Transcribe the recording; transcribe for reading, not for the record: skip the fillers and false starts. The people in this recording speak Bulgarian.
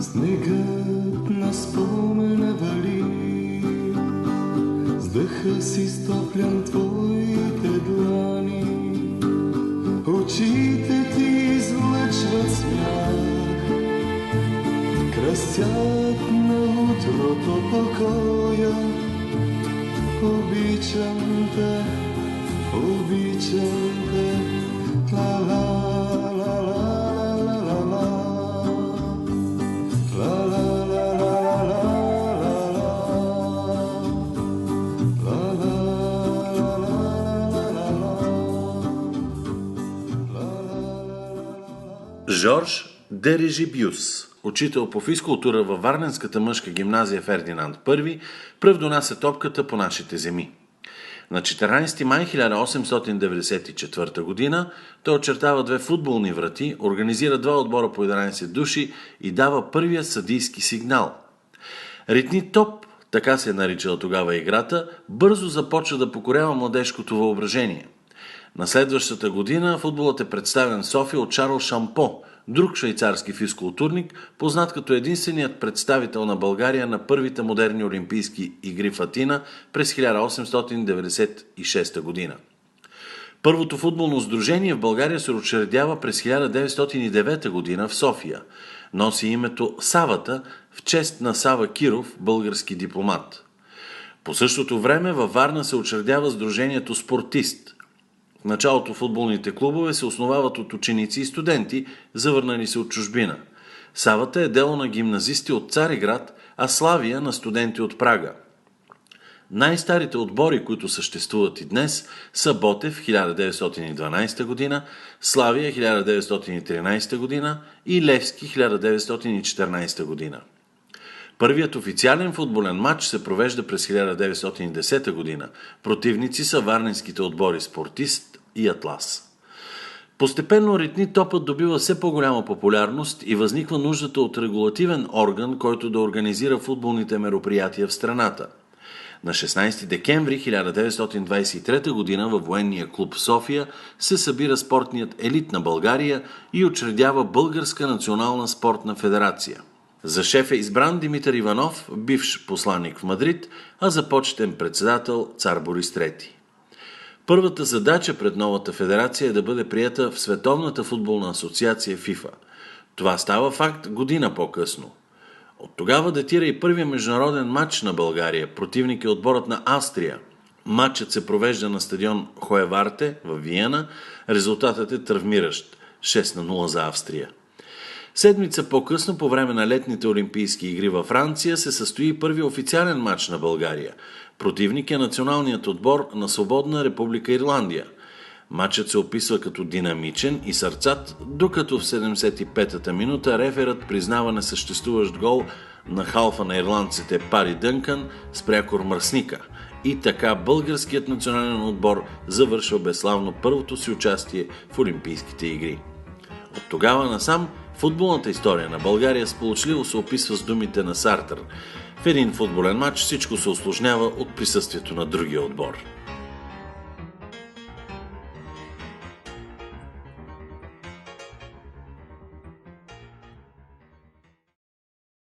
Снегът на спомена вали, с дъха си стоплям твоите длани. Очите ти излъчват смях, красят на утрото покоя. Обичам те, обичам те, Жорж Дережибюс, учител по физкултура във Варненската мъжка гимназия Фердинанд I, пръв донася топката по нашите земи. На 14 май 1894 г. той очертава 2 футболни врати, организира 2 отбора по 11 души и дава първия съдийски сигнал. Ритни топ, така се е наричала тогава играта, бързо започва да покорява младежкото въображение. На следващата година футболът е представен в София от Шарл Шампо, друг швейцарски физкултурник, познат като единственият представител на България на първите модерни олимпийски игри в Атина през 1896 година. Първото футболно сдружение в България се учредява през 1909 година в София. Носи името Савата в чест на Сава Киров, български дипломат. По същото време във Варна се учредява сдружението Спортист. В началото футболните клубове се основават от ученици и студенти, завърнали се от чужбина. Савата е дело на гимназисти от Цариград, а Славия на студенти от Прага. Най-старите отбори, които съществуват и днес, са Ботев 1912 г., Славия 1913 г. и Левски 1914 г. Първият официален футболен матч се провежда през 1910 г. Противници са варненските отбори Спортист и Атлас. Постепенно ритни топът добива все по-голяма популярност и възниква нуждата от регулативен орган, който да организира футболните мероприятия в страната. На 16 декември 1923 г. във военния клуб в София се събира спортният елит на България и учредява Българска национална спортна федерация. За шеф е избран Димитър Иванов, бивш посланик в Мадрид, а за почетен председател цар Борис III. Първата задача пред новата федерация е да бъде приета в Световната футболна асоциация ФИФА. Това става факт година по-късно. От тогава датира и първия международен матч на България. Противник е отборът на Австрия. Матчът се провежда на стадион Хоеварте в Виена. Резултатът е травмиращ – 6-0 за Австрия. Седмица по-късно, по време на летните олимпийски игри във Франция, се състои първи официален матч на България. Противник е националният отбор на Свободна република Ирландия. Матчът се описва като динамичен и сърцат, докато в 75-та минута реферът признава несъществуващ гол на халфа на ирландците Пари Дънкън с прякор мръсника. И така българският национален отбор завършва безславно първото си участие в Олимпийските игри. От тогава насам футболната история на България сполучливо се описва с думите на Сартър. В един футболен матч всичко се усложнява от присъствието на другия отбор.